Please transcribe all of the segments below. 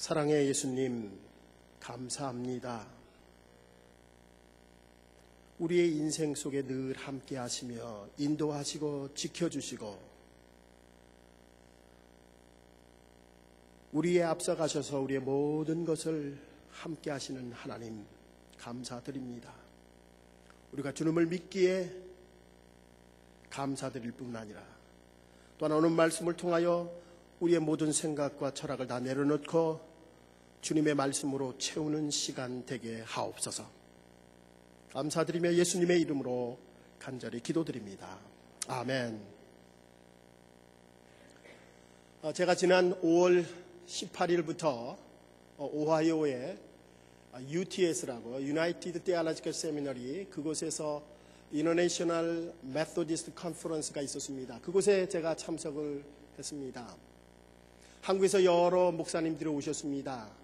사랑의 예수님, 감사합니다. 우리의 인생 속에 늘 함께 하시며 인도하시고 지켜주시고 우리에 앞서가셔서 우리의 모든 것을 함께 하시는 하나님, 감사드립니다. 우리가 주님을 믿기에 감사드릴 뿐 아니라 또한 오늘 말씀을 통하여 우리의 모든 생각과 철학을 다 내려놓고 주님의 말씀으로 채우는 시간 되게 하옵소서. 감사드리며 예수님의 이름으로 간절히 기도드립니다. 아멘. 제가 지난 5월 18일부터 오하이오의 UTS라고 United Theological Seminary, 그곳에서 International Methodist Conference가 있었습니다. 그곳에 제가 참석을 했습니다. 한국에서 여러 목사님들이 오셨습니다.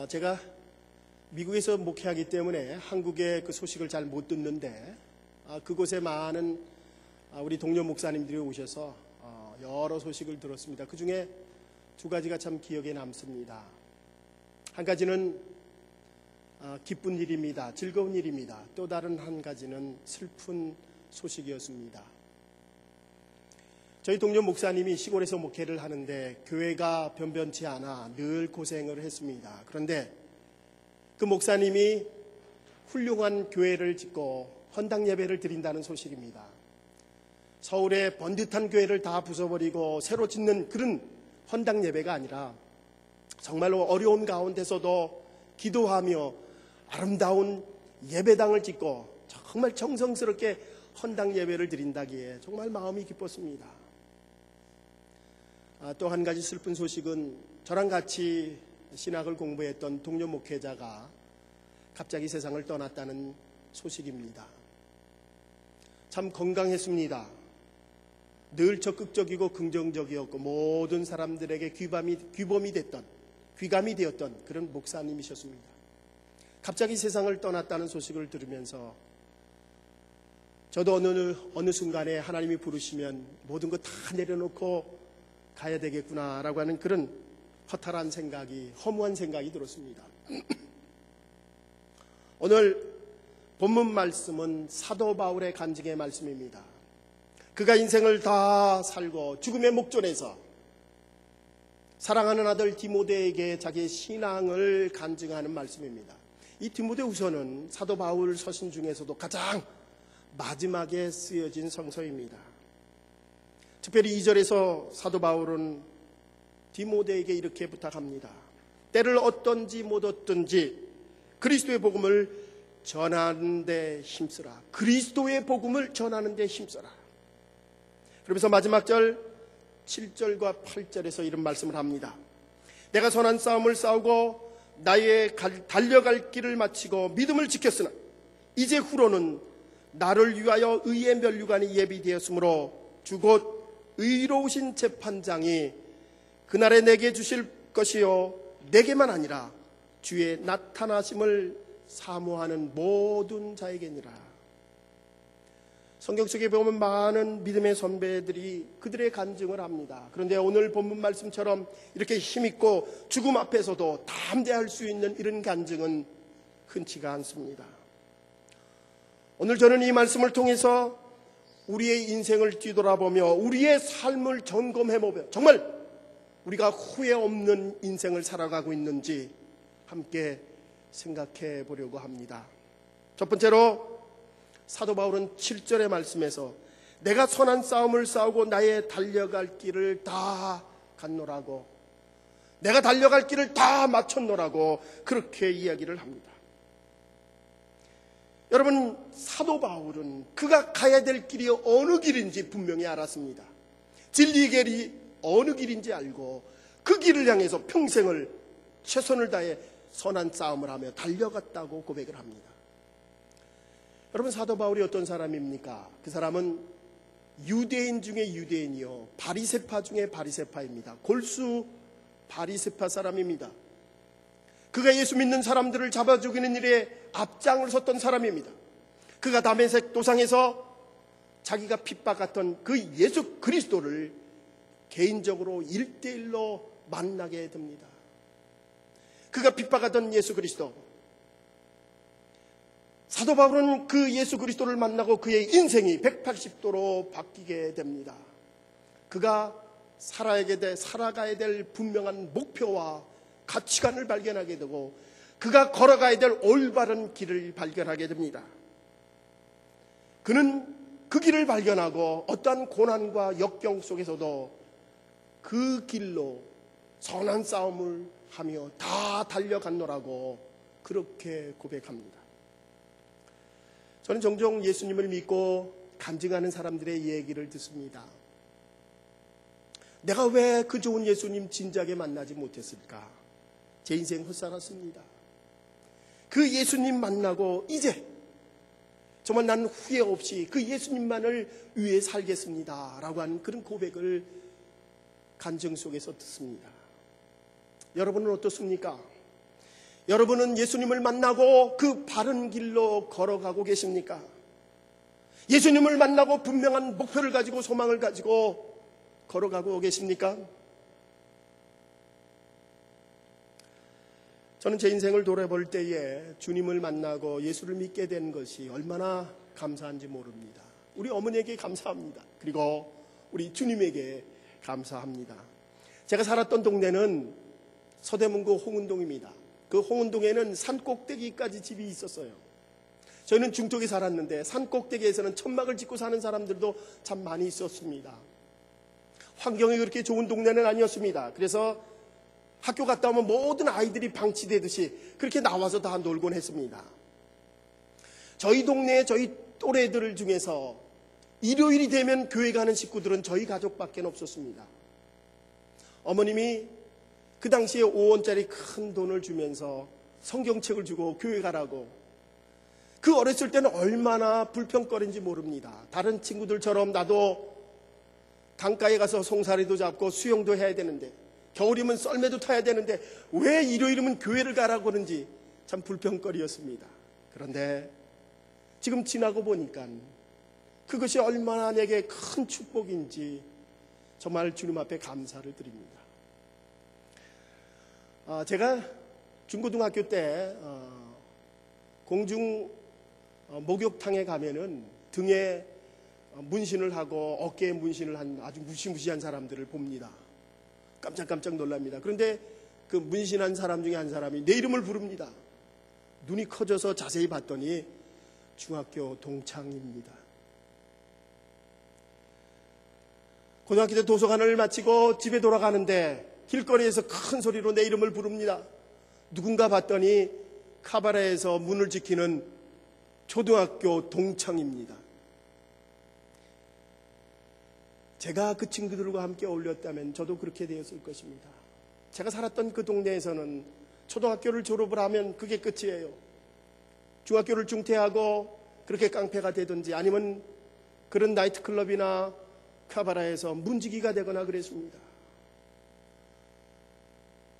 제가 미국에서 목회하기 때문에 한국의 그 소식을 잘 못 듣는데 그곳에 많은 우리 동료 목사님들이 오셔서 여러 소식을 들었습니다. 그 중에 두 가지가 참 기억에 남습니다. 한 가지는 기쁜 일입니다. 즐거운 일입니다. 또 다른 한 가지는 슬픈 소식이었습니다. 저희 동료 목사님이 시골에서 목회를 하는데 교회가 변변치 않아 늘 고생을 했습니다. 그런데 그 목사님이 훌륭한 교회를 짓고 헌당 예배를 드린다는 소식입니다. 서울의 번듯한 교회를 다 부숴버리고 새로 짓는 그런 헌당 예배가 아니라 정말로 어려운 가운데서도 기도하며 아름다운 예배당을 짓고 정말 정성스럽게 헌당 예배를 드린다기에 정말 마음이 기뻤습니다. 또 한 가지 슬픈 소식은 저랑 같이 신학을 공부했던 동료 목회자가 갑자기 세상을 떠났다는 소식입니다. 참 건강했습니다. 늘 적극적이고 긍정적이었고 모든 사람들에게 귀감이 되었던 그런 목사님이셨습니다. 갑자기 세상을 떠났다는 소식을 들으면서 저도 어느 순간에 하나님이 부르시면 모든 것 다 내려놓고 가야 되겠구나라고 하는 그런 허탈한 생각이, 허무한 생각이 들었습니다. 오늘 본문 말씀은 사도 바울의 간증의 말씀입니다. 그가 인생을 다 살고 죽음의 목전에서 사랑하는 아들 디모데에게 자기의 신앙을 간증하는 말씀입니다. 이 디모데후서는 사도 바울 서신 중에서도 가장 마지막에 쓰여진 성서입니다. 특별히 2절에서 사도 바울은 디모데에게 이렇게 부탁합니다. 때를 얻든지 못 얻든지 그리스도의 복음을 전하는 데 힘쓰라. 그리스도의 복음을 전하는 데 힘써라. 그러면서 마지막 절 7절과 8절에서 이런 말씀을 합니다. 내가 선한 싸움을 싸우고 나의 달려갈 길을 마치고 믿음을 지켰으나 이제 후로는 나를 위하여 의의 면류관이 예비되었으므로 주곧 의로우신 재판장이 그날에 내게 주실 것이요 내게만 아니라 주의 나타나심을 사모하는 모든 자에게니라. 성경 속에 보면 많은 믿음의 선배들이 그들의 간증을 합니다. 그런데 오늘 본문 말씀처럼 이렇게 힘있고 죽음 앞에서도 담대할 수 있는 이런 간증은 흔치가 않습니다. 오늘 저는 이 말씀을 통해서 우리의 인생을 뒤돌아보며 우리의 삶을 점검해보며 정말 우리가 후회 없는 인생을 살아가고 있는지 함께 생각해 보려고 합니다. 첫 번째로 사도 바울은 7절의 말씀에서 내가 선한 싸움을 싸우고 나의 달려갈 길을 다 갔노라고, 내가 달려갈 길을 다 마쳤노라고 그렇게 이야기를 합니다. 여러분, 사도 바울은 그가 가야 될 길이 어느 길인지 분명히 알았습니다. 진리의 길이 어느 길인지 알고 그 길을 향해서 평생을 최선을 다해 선한 싸움을 하며 달려갔다고 고백을 합니다. 여러분, 사도 바울이 어떤 사람입니까? 그 사람은 유대인 중에 유대인이요 바리새파 중에 바리새파입니다. 골수 바리새파 사람입니다. 그가 예수 믿는 사람들을 잡아 죽이는 일에 앞장을 섰던 사람입니다. 그가 다메섹 도상에서 자기가 핍박했던 그 예수 그리스도를 개인적으로 1대1로 만나게 됩니다. 그가 핍박하던 예수 그리스도. 사도 바울은 그 예수 그리스도를 만나고 그의 인생이 180도로 바뀌게 됩니다. 그가 살아가야 될 분명한 목표와 가치관을 발견하게 되고 그가 걸어가야 될 올바른 길을 발견하게 됩니다. 그는 그 길을 발견하고 어떠한 고난과 역경 속에서도 그 길로 선한 싸움을 하며 다 달려갔노라고 그렇게 고백합니다. 저는 종종 예수님을 믿고 간증하는 사람들의 얘기를 듣습니다. 내가 왜 그 좋은 예수님 진작에 만나지 못했을까? 제 인생 헛살았습니다. 그 예수님 만나고 이제 정말 나는 후회 없이 그 예수님만을 위해 살겠습니다 라고 하는 그런 고백을 간증 속에서 듣습니다. 여러분은 어떻습니까? 여러분은 예수님을 만나고 그 바른 길로 걸어가고 계십니까? 예수님을 만나고 분명한 목표를 가지고 소망을 가지고 걸어가고 계십니까? 저는 제 인생을 돌아볼 때에 주님을 만나고 예수를 믿게 된 것이 얼마나 감사한지 모릅니다. 우리 어머니에게 감사합니다. 그리고 우리 주님에게 감사합니다. 제가 살았던 동네는 서대문구 홍은동입니다. 그 홍은동에는 산꼭대기까지 집이 있었어요. 저희는 중쪽에 살았는데 산꼭대기에서는 천막을 짓고 사는 사람들도 참 많이 있었습니다. 환경이 그렇게 좋은 동네는 아니었습니다. 그래서 학교 갔다 오면 모든 아이들이 방치되듯이 그렇게 나와서 다 놀곤 했습니다. 저희 동네에 저희 또래들 중에서 일요일이 되면 교회 가는 식구들은 저희 가족밖에 없었습니다. 어머님이 그 당시에 5원짜리 큰 돈을 주면서 성경책을 주고 교회 가라고. 그 어렸을 때는 얼마나 불평거린지 모릅니다. 다른 친구들처럼 나도 강가에 가서 송사리도 잡고 수영도 해야 되는데, 겨울이면 썰매도 타야 되는데 왜 일요일이면 교회를 가라고 하는지 참 불평거리였습니다. 그런데 지금 지나고 보니까 그것이 얼마나 내게 큰 축복인지 정말 주님 앞에 감사를 드립니다. 제가 중고등학교 때 공중 목욕탕에 가면은 등에 문신을 하고 어깨에 문신을 한 아주 무시무시한 사람들을 봅니다. 깜짝깜짝 놀랍니다. 그런데 그 문신한 사람 중에 한 사람이 내 이름을 부릅니다. 눈이 커져서 자세히 봤더니 중학교 동창입니다. 고등학교 때 도서관을 마치고 집에 돌아가는데 길거리에서 큰 소리로 내 이름을 부릅니다. 누군가 봤더니 카바레에서 문을 지키는 초등학교 동창입니다. 제가 그 친구들과 함께 어울렸다면 저도 그렇게 되었을 것입니다. 제가 살았던 그 동네에서는 초등학교를 졸업을 하면 그게 끝이에요. 중학교를 중퇴하고 그렇게 깡패가 되든지 아니면 그런 나이트클럽이나 카바라에서 문지기가 되거나 그랬습니다.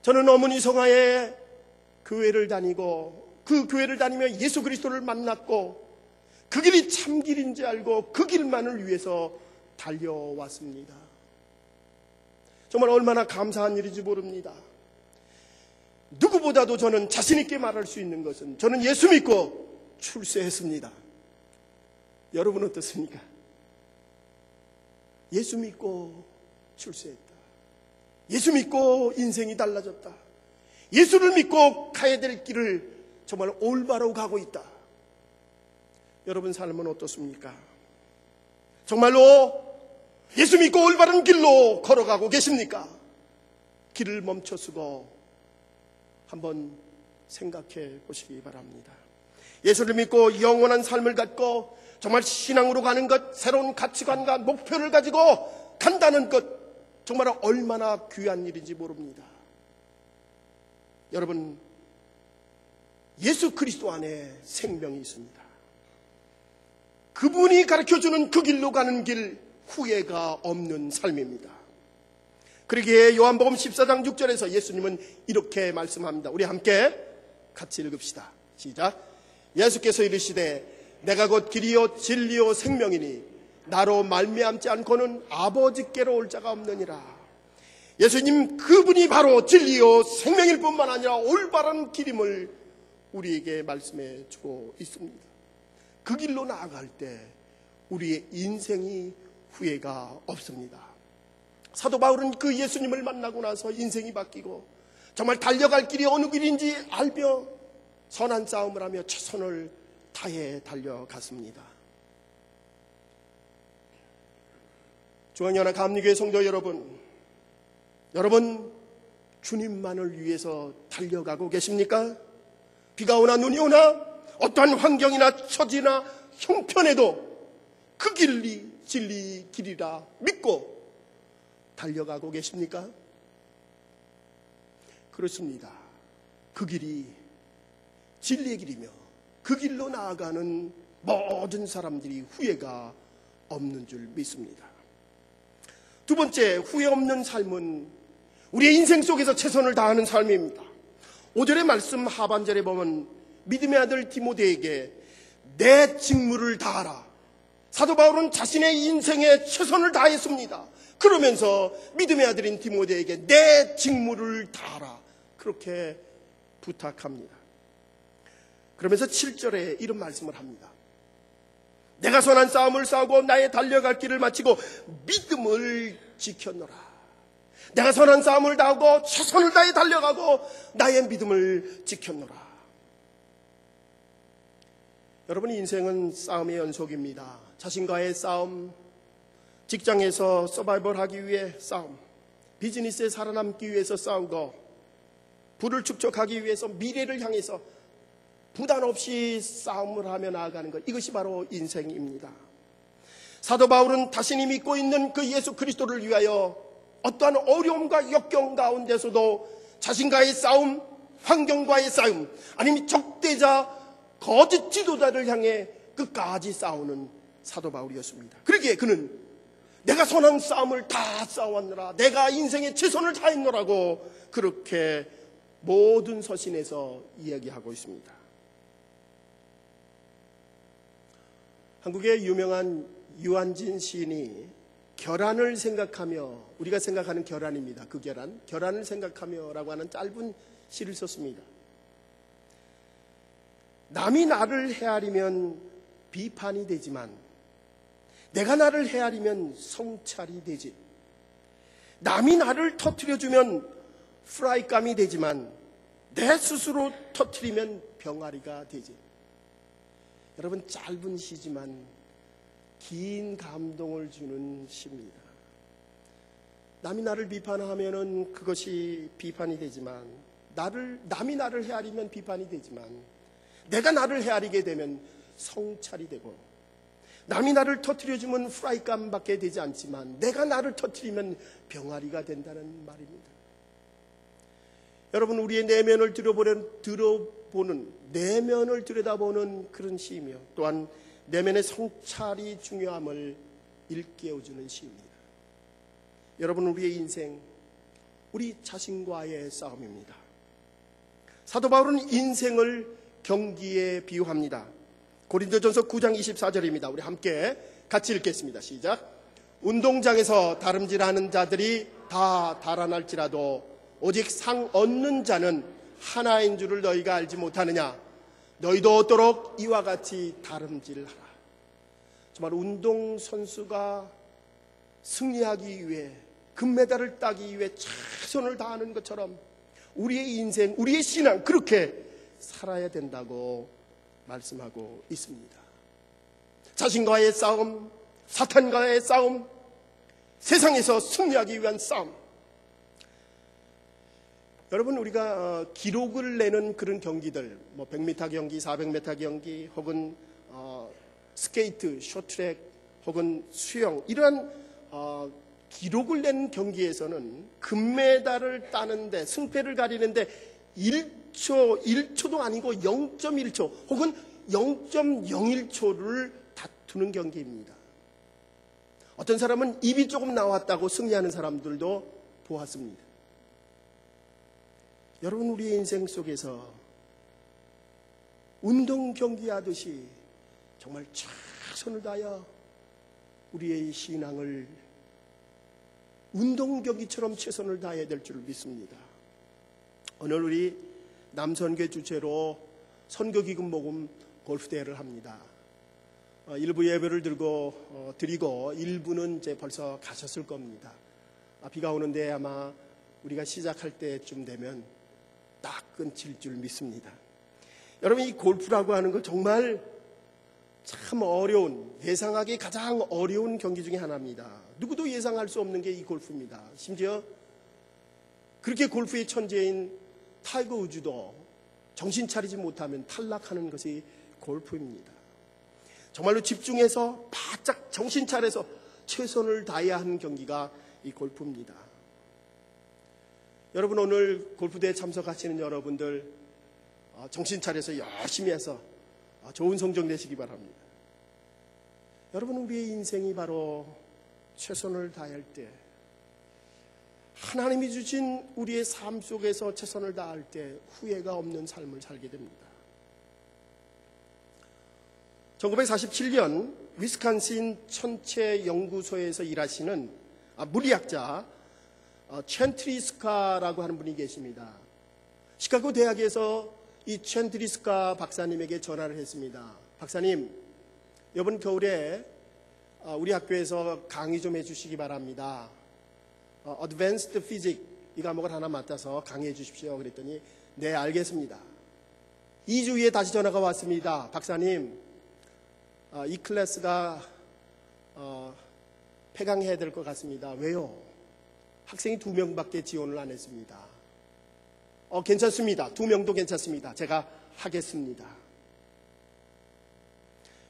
저는 어머니 성화에 교회를 다니고 그 교회를 다니며 예수 그리스도를 만났고 그 길이 참 길인지 알고 그 길만을 위해서 달려왔습니다. 정말 얼마나 감사한 일인지 모릅니다. 누구보다도 저는 자신 있게 말할 수 있는 것은 저는 예수 믿고 출세했습니다. 여러분 어떻습니까? 예수 믿고 출세했다. 예수 믿고 인생이 달라졌다. 예수를 믿고 가야 될 길을 정말 올바로 가고 있다. 여러분 삶은 어떻습니까? 정말로 예수 믿고 올바른 길로 걸어가고 계십니까? 길을 멈춰서고 한번 생각해 보시기 바랍니다. 예수를 믿고 영원한 삶을 갖고 정말 신앙으로 가는 것, 새로운 가치관과 목표를 가지고 간다는 것, 정말 얼마나 귀한 일인지 모릅니다. 여러분, 예수 그리스도 안에 생명이 있습니다. 그분이 가르쳐주는 그 길로 가는 길, 후회가 없는 삶입니다. 그러기에 요한복음 14장 6절에서 예수님은 이렇게 말씀합니다. 우리 함께 같이 읽읍시다. 시작. 예수께서 이르시되 내가 곧 길이요 진리요 생명이니 나로 말미암지 않고는 아버지께로 올 자가 없느니라. 예수님 그분이 바로 진리요 생명일 뿐만 아니라 올바른 길임을 우리에게 말씀해 주고 있습니다. 그 길로 나아갈 때 우리의 인생이 후회가 없습니다. 사도 바울은 그 예수님을 만나고 나서 인생이 바뀌고 정말 달려갈 길이 어느 길인지 알며 선한 싸움을 하며 최선을 다해 달려갔습니다. 중앙연합 감리교회 성도 여러분 주님만을 위해서 달려가고 계십니까? 비가 오나 눈이 오나 어떠한 환경이나 처지나 형편에도 그 길이 진리 길이라 믿고 달려가고 계십니까? 그렇습니다. 그 길이 진리의 길이며 그 길로 나아가는 모든 사람들이 후회가 없는 줄 믿습니다. 두 번째, 후회 없는 삶은 우리의 인생 속에서 최선을 다하는 삶입니다. 5절의 말씀 하반절에 보면 믿음의 아들 디모데에게 내 직무를 다하라. 사도 바울은 자신의 인생에 최선을 다했습니다. 그러면서 믿음의 아들인 디모데에게 내 직무를 다하라 그렇게 부탁합니다. 그러면서 7절에 이런 말씀을 합니다. 내가 선한 싸움을 싸우고 나의 달려갈 길을 마치고 믿음을 지켰노라. 내가 선한 싸움을 다하고 최선을 다해 달려가고 나의 믿음을 지켰노라. 여러분, 인생은 싸움의 연속입니다. 자신과의 싸움, 직장에서 서바이벌 하기 위해 싸움, 비즈니스에 살아남기 위해서 싸우고 부를 축적하기 위해서 미래를 향해서 부담 없이 싸움을 하며 나아가는 것, 이것이 바로 인생입니다. 사도 바울은 자신이 믿고 있는 그 예수 그리스도를 위하여 어떠한 어려움과 역경 가운데서도 자신과의 싸움, 환경과의 싸움, 아니면 적대자, 거짓 지도자를 향해 끝까지 싸우는 사도 바울이었습니다. 그러기에 그는 내가 선한 싸움을 다 싸웠노라, 내가 인생에 최선을 다했노라고 그렇게 모든 서신에서 이야기하고 있습니다. 한국의 유명한 유한진 시인이 결안을 생각하며, 우리가 생각하는 결안입니다. 그 결안을 생각하며 라고 하는 짧은 시를 썼습니다. 남이 나를 헤아리면 비판이 되지만 내가 나를 헤아리면 성찰이 되지. 남이 나를 터뜨려주면 프라이감이 되지만 내 스스로 터뜨리면 병아리가 되지. 여러분, 짧은 시지만 긴 감동을 주는 시입니다. 남이 나를 비판하면은 그것이 비판이 되지만, 남이 나를 헤아리면 비판이 되지만, 내가 나를 헤아리게 되면 성찰이 되고, 남이 나를 터뜨려주면 프라이감 받게 되지 않지만 내가 나를 터뜨리면 병아리가 된다는 말입니다. 여러분, 우리의 내면을 내면을 들여다보는 그런 시이며, 또한 내면의 성찰이 중요함을 일깨워주는 시입니다. 여러분, 우리의 인생, 우리 자신과의 싸움입니다. 사도 바울은 인생을 경기에 비유합니다. 고린도전서 9장 24절입니다. 우리 함께 같이 읽겠습니다. 시작. 운동장에서 다름질하는 자들이 다 달아날지라도 오직 상 얻는 자는 하나인 줄을 너희가 알지 못하느냐. 너희도 얻도록 이와 같이 다름질하라. 정말 운동선수가 승리하기 위해, 금메달을 따기 위해 최선을 다하는 것처럼 우리의 인생, 우리의 신앙, 그렇게 살아야 된다고 말씀하고 있습니다. 자신과의 싸움, 사탄과의 싸움, 세상에서 승리하기 위한 싸움. 여러분, 우리가 기록을 내는 그런 경기들, 100m 경기, 400m 경기, 혹은 스케이트, 쇼트트랙, 혹은 수영, 이러한 기록을 내는 경기에서는 금메달을 따는데, 승패를 가리는데 1초도 아니고 0.1초 혹은 0.01초를 다투는 경기입니다. 어떤 사람은 입이 조금 나왔다고 승리하는 사람들도 보았습니다. 여러분, 우리의 인생 속에서 운동 경기하듯이 정말 최선을 다하여 우리의 신앙을 운동 경기처럼 최선을 다해야 될 줄 믿습니다. 오늘 우리 남선교 주최로 선교기금 모금 골프대회를 합니다. 일부 예배를 드리고 일부는 이제 벌써 가셨을 겁니다. 비가 오는데 아마 우리가 시작할 때쯤 되면 딱 끊길 줄 믿습니다. 여러분, 이 골프라고 하는 거 정말 참 어려운, 예상하기 가장 어려운 경기 중에 하나입니다. 누구도 예상할 수 없는 게 이 골프입니다. 심지어 그렇게 골프의 천재인 타이거 우즈도 정신 차리지 못하면 탈락하는 것이 골프입니다. 정말로 집중해서 바짝 정신 차려서 최선을 다해야 하는 경기가 이 골프입니다. 여러분, 오늘 골프대회 참석하시는 여러분들 정신 차려서 열심히 해서 좋은 성적 내시기 바랍니다. 여러분, 우리의 인생이 바로 최선을 다할 때, 하나님이 주신 우리의 삶 속에서 최선을 다할 때 후회가 없는 삶을 살게 됩니다. 1947년 위스콘신 천체연구소에서 일하시는 물리학자 첸트리스카라고 하는 분이 계십니다. 시카고 대학에서 이 첸트리스카 박사님에게 전화를 했습니다. 박사님, 이번 겨울에 우리 학교에서 강의 좀 해주시기 바랍니다. Advanced Physics 이 과목을 하나 맡아서 강의해 주십시오. 그랬더니 네, 알겠습니다. 2주 후에 다시 전화가 왔습니다. 박사님, 이 클래스가 폐강해야 될 것 같습니다. 왜요? 학생이 2명밖에 지원을 안 했습니다. 괜찮습니다. 2명도 괜찮습니다. 제가 하겠습니다.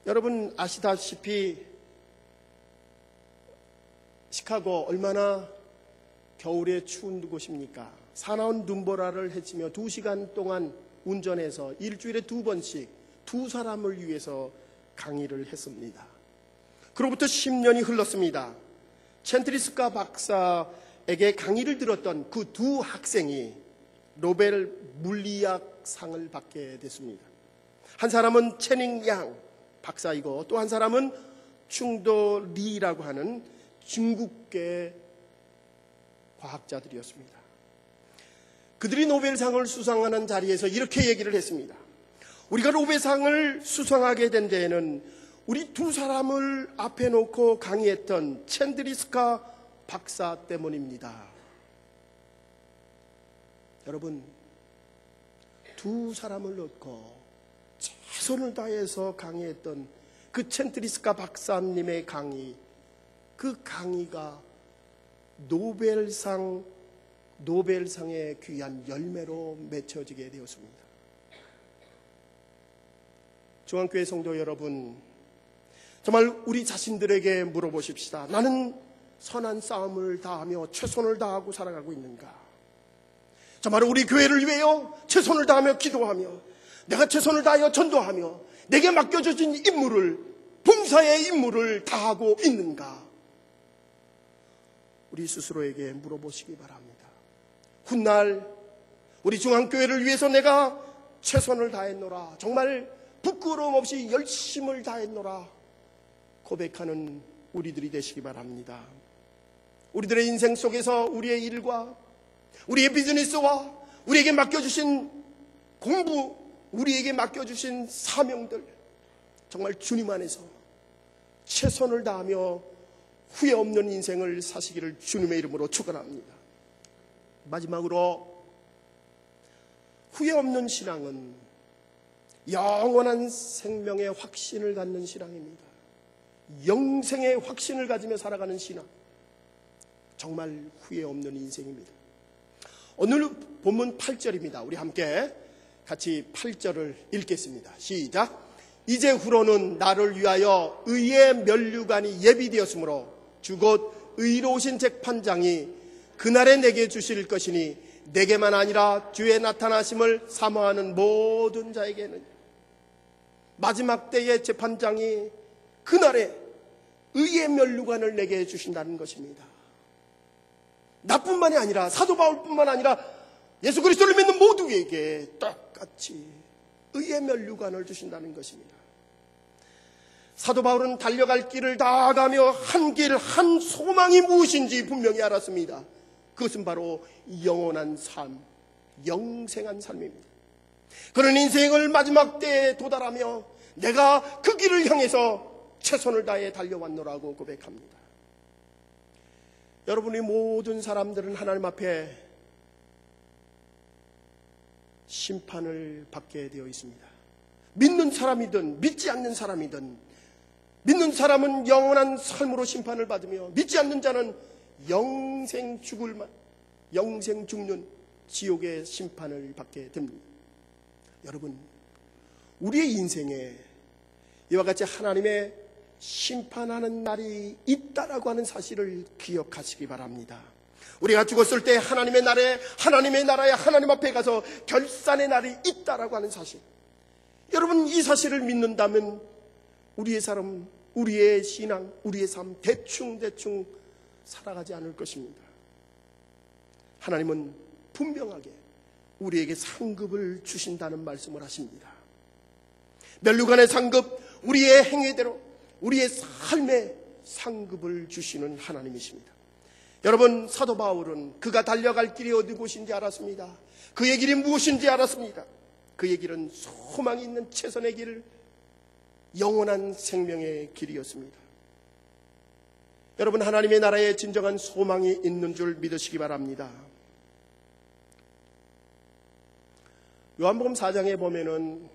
여러분 아시다시피 시카고 얼마나 겨울에 추운 곳입니까? 사나운 눈보라를 헤치며 2시간 동안 운전해서 일주일에 2번씩 2사람을 위해서 강의를 했습니다. 그로부터 10년이 흘렀습니다. 첸트리스카 박사에게 강의를 들었던 그 2 학생이 노벨 물리학상을 받게 됐습니다. 한 사람은 채닝 양 박사이고 또 한 사람은 충도 리라고 하는 중국계 과학자들이었습니다. 그들이 노벨상을 수상하는 자리에서 이렇게 얘기를 했습니다. 우리가 노벨상을 수상하게 된 데에는 우리 2 사람을 앞에 놓고 강의했던 첸트리스카 박사 때문입니다. 여러분, 2 사람을 놓고 최선을 다해서 강의했던 그 첸트리스카 박사님의 강의, 그 강의가 노벨상의 귀한 열매로 맺혀지게 되었습니다. 중앙교회 성도 여러분, 정말 우리 자신들에게 물어보십시다. 나는 선한 싸움을 다하며 최선을 다하고 살아가고 있는가? 정말 우리 교회를 위하여 최선을 다하며 기도하며 내가 최선을 다하여 전도하며 내게 맡겨주신 임무를, 봉사의 임무를 다하고 있는가? 우리 스스로에게 물어보시기 바랍니다. 훗날 우리 중앙교회를 위해서 내가 최선을 다했노라, 정말 부끄러움 없이 열심을 다했노라 고백하는 우리들이 되시기 바랍니다. 우리들의 인생 속에서 우리의 일과 우리의 비즈니스와 우리에게 맡겨주신 공부, 우리에게 맡겨주신 사명들, 정말 주님 안에서 최선을 다하며 후회 없는 인생을 사시기를 주님의 이름으로 축원합니다. 마지막으로, 후회 없는 신앙은 영원한 생명의 확신을 갖는 신앙입니다. 영생의 확신을 가지며 살아가는 신앙, 정말 후회 없는 인생입니다. 오늘 본문 8절입니다. 우리 함께 같이 8절을 읽겠습니다. 시작. 이제 후로는 나를 위하여 의의 면류관이 예비되었으므로 주 곧 의로우신 재판장이 그날에 내게 주실 것이니 내게만 아니라 주의 나타나심을 사모하는 모든 자에게는. 마지막 때의 재판장이 그날에 의의 면류관을 내게 주신다는 것입니다. 나뿐만이 아니라, 사도 바울뿐만 아니라 예수 그리스도를 믿는 모두에게 똑같이 의의 면류관을 주신다는 것입니다. 사도 바울은 달려갈 길을 다 가며 한 길, 한 소망이 무엇인지 분명히 알았습니다. 그것은 바로 영원한 삶, 영생한 삶입니다. 그런 인생을 마지막 때에 도달하며 내가 그 길을 향해서 최선을 다해 달려왔노라고 고백합니다. 여러분의 모든 사람들은 하나님 앞에 심판을 받게 되어 있습니다. 믿는 사람이든 믿지 않는 사람이든, 믿는 사람은 영원한 삶으로 심판을 받으며 믿지 않는 자는 영생 죽는 지옥의 심판을 받게 됩니다. 여러분, 우리의 인생에 이와 같이 하나님의 심판하는 날이 있다라고 하는 사실을 기억하시기 바랍니다. 우리가 죽었을 때 하나님의 나라에 하나님 앞에 가서 결산의 날이 있다라고 하는 사실, 여러분 이 사실을 믿는다면 우리의 삶, 우리의 신앙, 우리의 삶 대충 살아가지 않을 것입니다. 하나님은 분명하게 우리에게 상급을 주신다는 말씀을 하십니다. 멸류관의 상급, 우리의 행위대로 우리의 삶의 상급을 주시는 하나님이십니다. 여러분, 사도 바울은 그가 달려갈 길이 어디 곳인지 알았습니다. 그의 길이 무엇인지 알았습니다. 그의 길은 소망이 있는 최선의 길, 영원한 생명의 길이었습니다. 여러분, 하나님의 나라에 진정한 소망이 있는 줄 믿으시기 바랍니다. 요한복음 4장에 보면은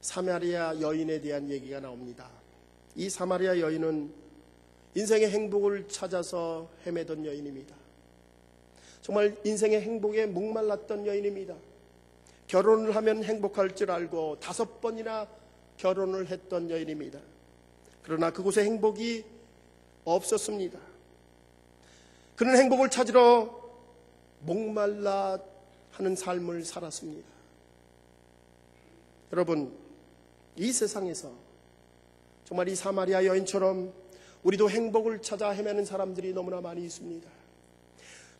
사마리아 여인에 대한 얘기가 나옵니다. 이 사마리아 여인은 인생의 행복을 찾아서 헤매던 여인입니다. 정말 인생의 행복에 목말랐던 여인입니다. 결혼을 하면 행복할 줄 알고 5번이나 결혼을 했던 여인입니다. 그러나 그곳에 행복이 없었습니다. 그는 행복을 찾으러 목말라 하는 삶을 살았습니다. 여러분, 이 세상에서 정말 이 사마리아 여인처럼 우리도 행복을 찾아 헤매는 사람들이 너무나 많이 있습니다.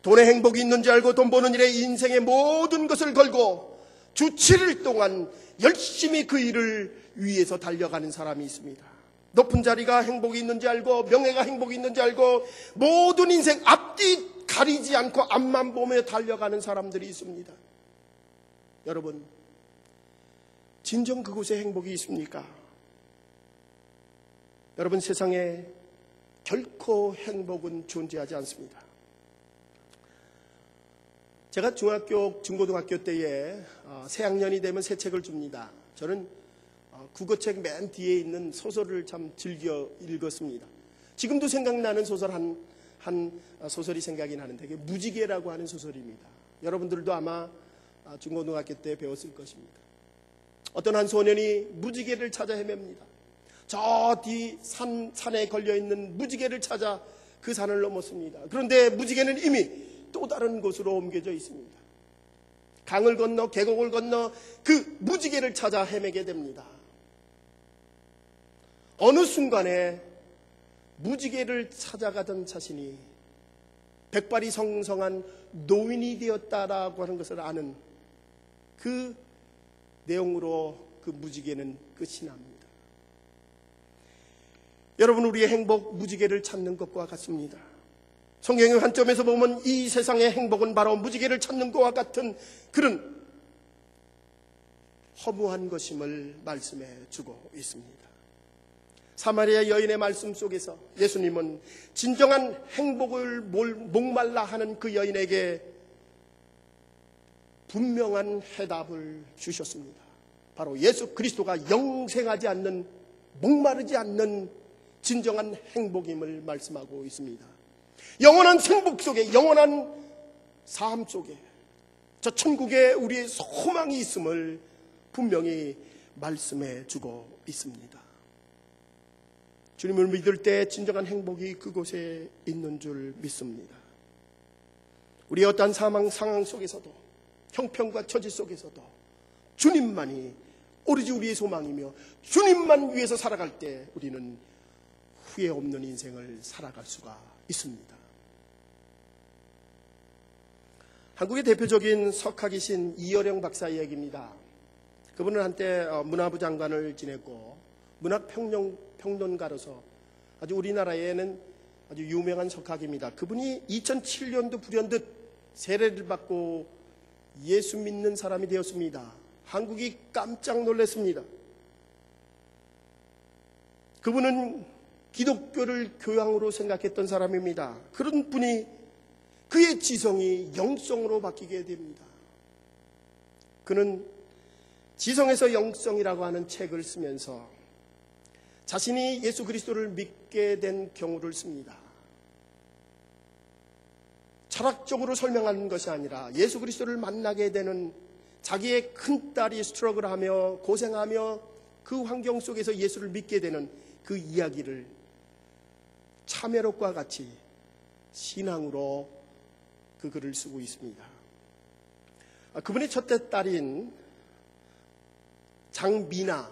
돈에 행복이 있는지 알고 돈 버는 일에 인생의 모든 것을 걸고 주 7일 동안 열심히 그 일을 위해서 달려가는 사람이 있습니다. 높은 자리가 행복이 있는지 알고 명예가 행복이 있는지 알고 모든 인생 앞뒤 가리지 않고 앞만 보며 달려가는 사람들이 있습니다. 여러분, 진정 그곳에 행복이 있습니까? 여러분, 세상에 결코 행복은 존재하지 않습니다. 제가 중고등학교 때에 새학년이 되면 새 책을 줍니다. 저는 국어책 맨 뒤에 있는 소설을 참 즐겨 읽었습니다. 지금도 생각나는 소설 한 소설이 생각이 나는데 그게 무지개라고 하는 소설입니다. 여러분들도 아마 중고등학교 때 배웠을 것입니다. 어떤 한 소년이 무지개를 찾아 헤맵니다. 저 뒤 산에 걸려있는 무지개를 찾아 그 산을 넘었습니다. 그런데 무지개는 이미 또 다른 곳으로 옮겨져 있습니다. 강을 건너 계곡을 건너 그 무지개를 찾아 헤매게 됩니다. 어느 순간에 무지개를 찾아가던 자신이 백발이 성성한 노인이 되었다라고 하는 것을 아는 그 내용으로 그 무지개는 끝이 납니다. 여러분, 우리의 행복, 무지개를 찾는 것과 같습니다. 성경의 관점에서 보면 이 세상의 행복은 바로 무지개를 찾는 것과 같은 그런 허무한 것임을 말씀해 주고 있습니다. 사마리아 여인의 말씀 속에서 예수님은 진정한 행복을 목말라 하는 그 여인에게 분명한 해답을 주셨습니다. 바로 예수 그리스도가 영생하지 않는, 목마르지 않는 진정한 행복임을 말씀하고 있습니다. 영원한 행복 속에, 영원한 삶 속에 저 천국에 우리의 소망이 있음을 분명히 말씀해 주고 있습니다. 주님을 믿을 때 진정한 행복이 그곳에 있는 줄 믿습니다. 우리의 어떠한 상황 속에서도, 형편과 처지 속에서도 주님만이 오로지 우리의 소망이며 주님만 위해서 살아갈 때 우리는 후회 없는 인생을 살아갈 수가 있습니다. 한국의 대표적인 석학이신 이어령 박사 이야기입니다. 그분은 한때 문화부 장관을 지냈고 평론가로서 아주 우리나라에는 아주 유명한 석학입니다. 그분이 2007년도 불현듯 세례를 받고 예수 믿는 사람이 되었습니다. 한국이 깜짝 놀랐습니다. 그분은 기독교를 교양으로 생각했던 사람입니다. 그런 분이 그의 지성이 영성으로 바뀌게 됩니다. 그는 지성에서 영성이라고 하는 책을 쓰면서 자신이 예수 그리스도를 믿게 된 경우를 씁니다. 철학적으로 설명하는 것이 아니라 예수 그리스도를 만나게 되는 자기의 큰딸이 스트러글하며 고생하며 그 환경 속에서 예수를 믿게 되는 그 이야기를 참회록과 같이 신앙으로 그 글을 쓰고 있습니다. 그분의 첫째 딸인 장미나,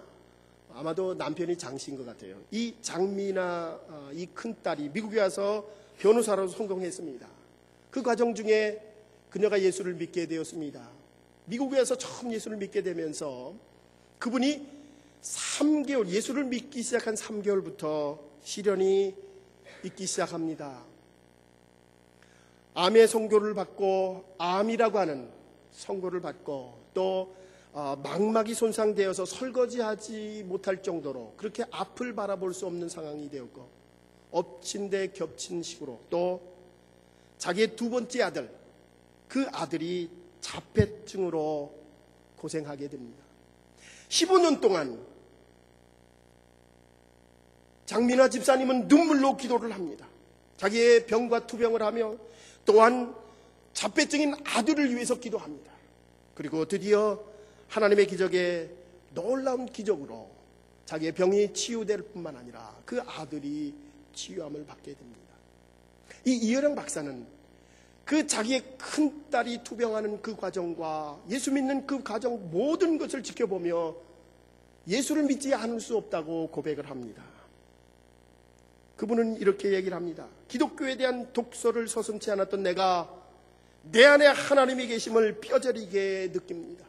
아마도 남편이 장씨인 것 같아요. 이 장미나 이 큰딸이 미국에 와서 변호사로 성공했습니다. 그 과정 중에 그녀가 예수를 믿게 되었습니다. 미국에 와서 처음 예수를 믿게 되면서 그분이 3개월, 예수를 믿기 시작한 3개월부터 시련이 있기 시작합니다. 암의 선고를 받고, 암이라고 하는 선고를 받고, 또 망막이 손상되어서 설거지하지 못할 정도로 그렇게 앞을 바라볼 수 없는 상황이 되었고, 엎친 데 겹친 식으로, 또 자기의 두 번째 아들, 그 아들이 자폐증으로 고생하게 됩니다. 15년 동안 장민아 집사님은 눈물로 기도를 합니다. 자기의 병과 투병을 하며 또한 자폐증인 아들을 위해서 기도합니다. 그리고 드디어 하나님의 기적에 놀라운 기적으로 자기의 병이 치유될 뿐만 아니라 그 아들이 치유함을 받게 됩니다. 이 이혜령 박사는 그 자기의 큰딸이 투병하는 그 과정과 예수 믿는 그 과정 모든 것을 지켜보며 예수를 믿지 않을 수 없다고 고백을 합니다. 그분은 이렇게 얘기를 합니다. 기독교에 대한 독서를 서슴지 않았던 내가 내 안에 하나님이 계심을 뼈저리게 느낍니다.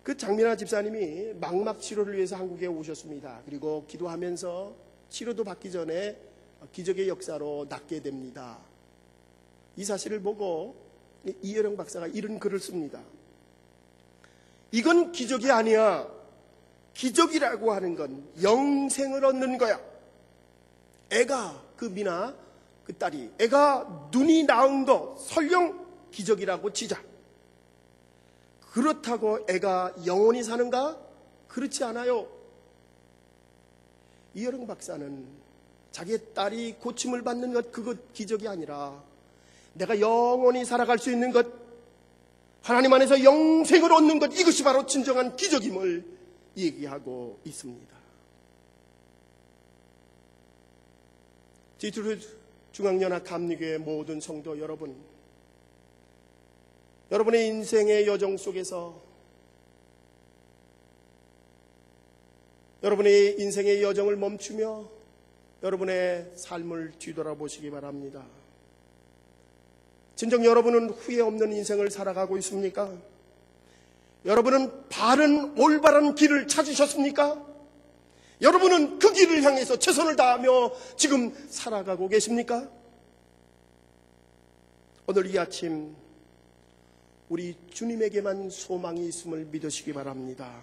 그 장민아 집사님이 망막 치료를 위해서 한국에 오셨습니다. 그리고 기도하면서 치료도 받기 전에 기적의 역사로 낫게 됩니다. 이 사실을 보고 이혜령 박사가 이런 글을 씁니다. 이건 기적이 아니야. 기적이라고 하는 건 영생을 얻는 거야. 애가, 그 미나, 그 딸이, 애가 눈이 나은 거 설령 기적이라고 치자. 그렇다고 애가 영원히 사는가? 그렇지 않아요. 이혜령 박사는 자기의 딸이 고침을 받는 것, 그것 기적이 아니라 내가 영원히 살아갈 수 있는 것, 하나님 안에서 영생을 얻는 것, 이것이 바로 진정한 기적임을 얘기하고 있습니다. 디트로이트 중앙연합 감리교회 모든 성도 여러분, 여러분의 인생의 여정 속에서 여러분의 인생의 여정을 멈추며 여러분의 삶을 뒤돌아보시기 바랍니다. 진정 여러분은 후회 없는 인생을 살아가고 있습니까? 여러분은 바른 올바른 길을 찾으셨습니까? 여러분은 그 길을 향해서 최선을 다하며 지금 살아가고 계십니까? 오늘 이 아침 우리 주님에게만 소망이 있음을 믿으시기 바랍니다.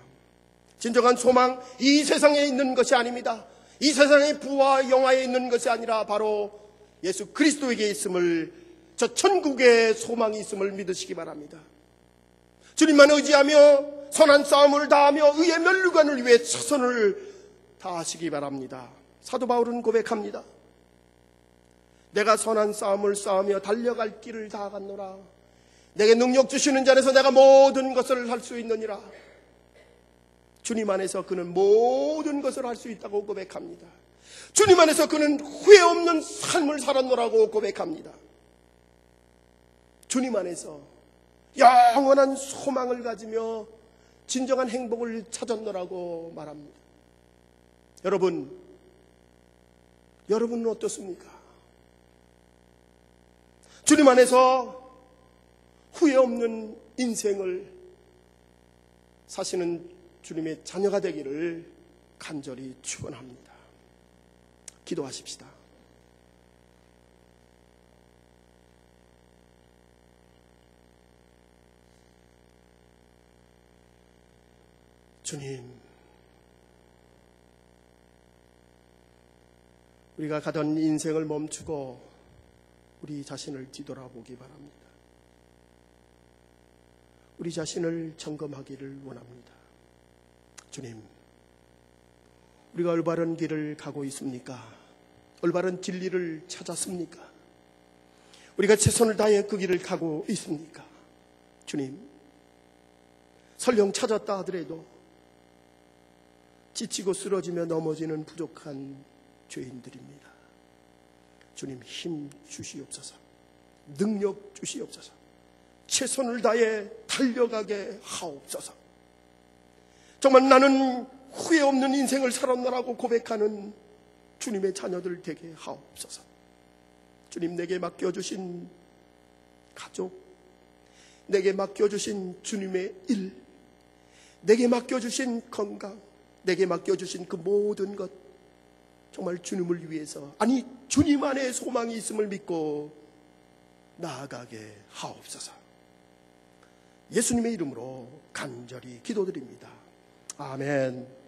진정한 소망, 이 세상에 있는 것이 아닙니다. 이 세상의 부와 영화에 있는 것이 아니라 바로 예수 그리스도에게 있음을, 저 천국의 소망이 있음을 믿으시기 바랍니다. 주님만 의지하며 선한 싸움을 다하며 의의 면류관을 위해 최선을 다하시기 바랍니다. 사도 바울은 고백합니다. 내가 선한 싸움을 싸우며 달려갈 길을 다 갔노라. 내게 능력 주시는 자에서 내가 모든 것을 할 수 있느니라. 주님 안에서 그는 모든 것을 할 수 있다고 고백합니다. 주님 안에서 그는 후회 없는 삶을 살았노라고 고백합니다. 주님 안에서 영원한 소망을 가지며 진정한 행복을 찾았노라고 말합니다. 여러분은 어떻습니까? 주님 안에서 후회 없는 인생을 사시는 주님의 자녀가 되기를 간절히 축원합니다. 기도하십시다. 주님, 우리가 가던 인생을 멈추고 우리 자신을 뒤돌아보기 바랍니다. 우리 자신을 점검하기를 원합니다. 주님, 우리가 올바른 길을 가고 있습니까? 올바른 진리를 찾았습니까? 우리가 최선을 다해 그 길을 가고 있습니까? 주님, 설령 찾았다 하더라도 지치고 쓰러지며 넘어지는 부족한 죄인들입니다. 주님, 힘 주시옵소서. 능력 주시옵소서. 최선을 다해 달려가게 하옵소서. 정말 나는 후회 없는 인생을 살았노라고 고백하는 주님의 자녀들 되게 하옵소서. 주님, 내게 맡겨주신 가족, 내게 맡겨주신 주님의 일, 내게 맡겨주신 건강, 내게 맡겨주신 그 모든 것, 정말 주님을 위해서, 아니 주님 안에 소망이 있음을 믿고 나아가게 하옵소서. 예수님의 이름으로 간절히 기도드립니다. 아멘.